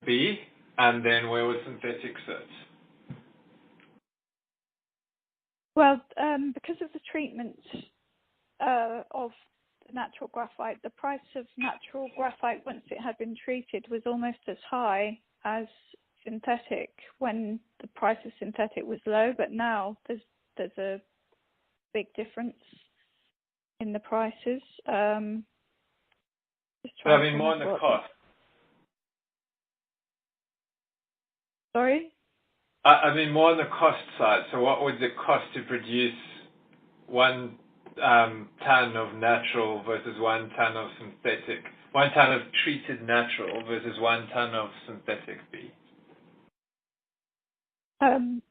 be, and then where would synthetic sit? Well, because of the treatment of the natural graphite, the price of natural graphite once it had been treated was almost as high as synthetic when the price of synthetic was low, but now there's a big difference in the prices. More on the cost. Sorry? More on the cost side. So what would it cost to produce 1 ton of natural versus 1 ton of synthetic? 1 ton of treated natural versus 1 ton of synthetic be?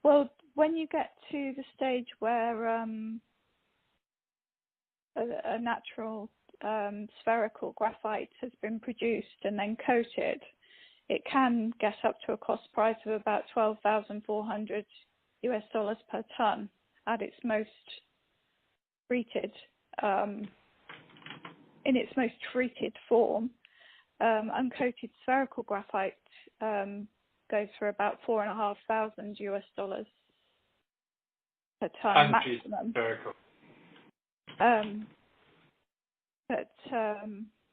Well, when you get to the stage where a natural spherical graphite has been produced and then coated, it can get up to a cost price of about $12,400 per ton at its most treated, in its most treated form. Uncoated spherical graphite goes for about $4,500 per ton maximum. Spherical.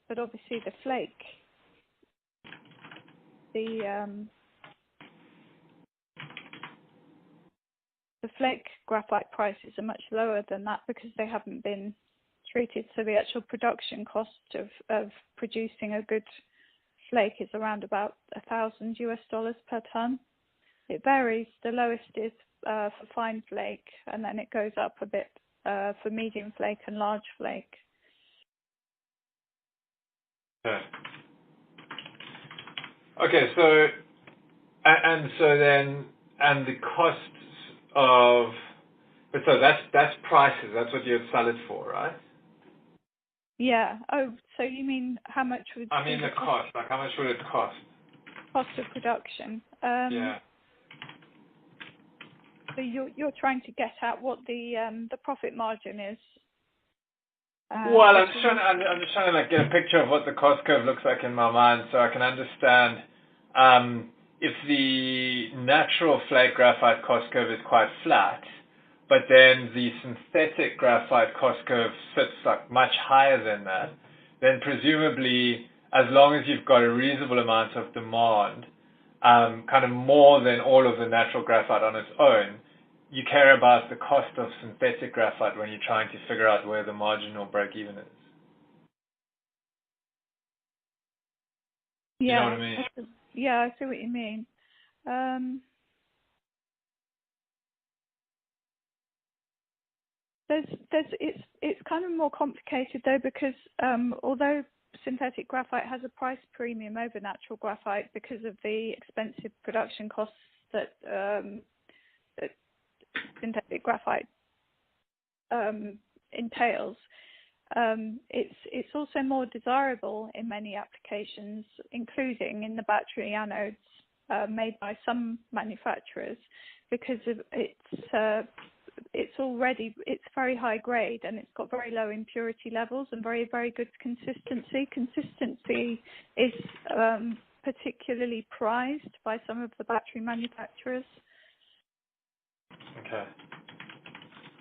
But obviously the flake, the flake graphite prices are much lower than that because they haven't been treated. So the actual production cost of producing a good flake is around about $1,000 per ton. It varies. The lowest is for fine flake, and then it goes up a bit for medium flake and large flake. Okay, so the costs of, but so that's prices. That's what you'd sell it for, right? Yeah. Oh, so you mean how much would? I mean the cost. Like how much would it cost? Cost of production. Yeah. So you're trying to get at what the profit margin is. Well, I'm just trying to like get a picture of what the cost curve looks like in my mind, so I can understand if the natural flake graphite cost curve is quite flat, but then the synthetic graphite cost curve sits like much higher than that, then presumably, as long as you've got a reasonable amount of demand, kind of more than all of the natural graphite on its own, you care about the cost of synthetic graphite when you're trying to figure out where the marginal break-even is. Yeah, you know what I mean? Yeah, I see what you mean. It's kind of more complicated though, because although synthetic graphite has a price premium over natural graphite because of the expensive production costs that synthetic graphite entails, it's also more desirable in many applications, including in the battery anodes made by some manufacturers, because of it's very high grade and it's got very low impurity levels and very, very good consistency. Consistency is particularly prized by some of the battery manufacturers. Okay.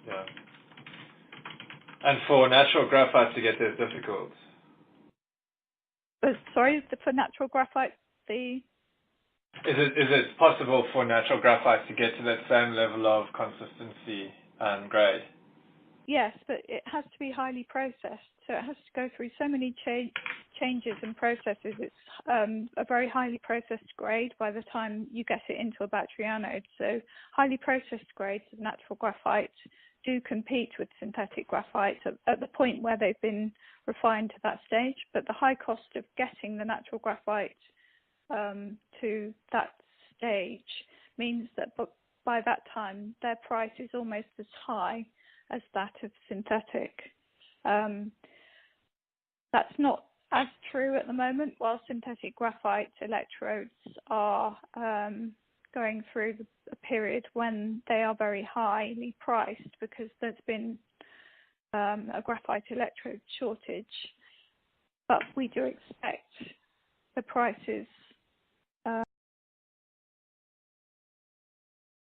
Yeah. And for natural graphite to get there is difficult. Sorry, for natural graphite, Is it possible for natural graphite to get to that same level of consistency and grade? Yes, but it has to be highly processed. So it has to go through so many changes and processes. It's a very highly processed grade by the time you get it into a battery anode. So highly processed grades of natural graphite do compete with synthetic graphite at the point where they've been refined to that stage. But the high cost of getting the natural graphite to that stage means that by that time their price is almost as high as that of synthetic. That's not as true at the moment, while synthetic graphite electrodes are going through a period when they are very highly priced because there's been a graphite electrode shortage. But we do expect the prices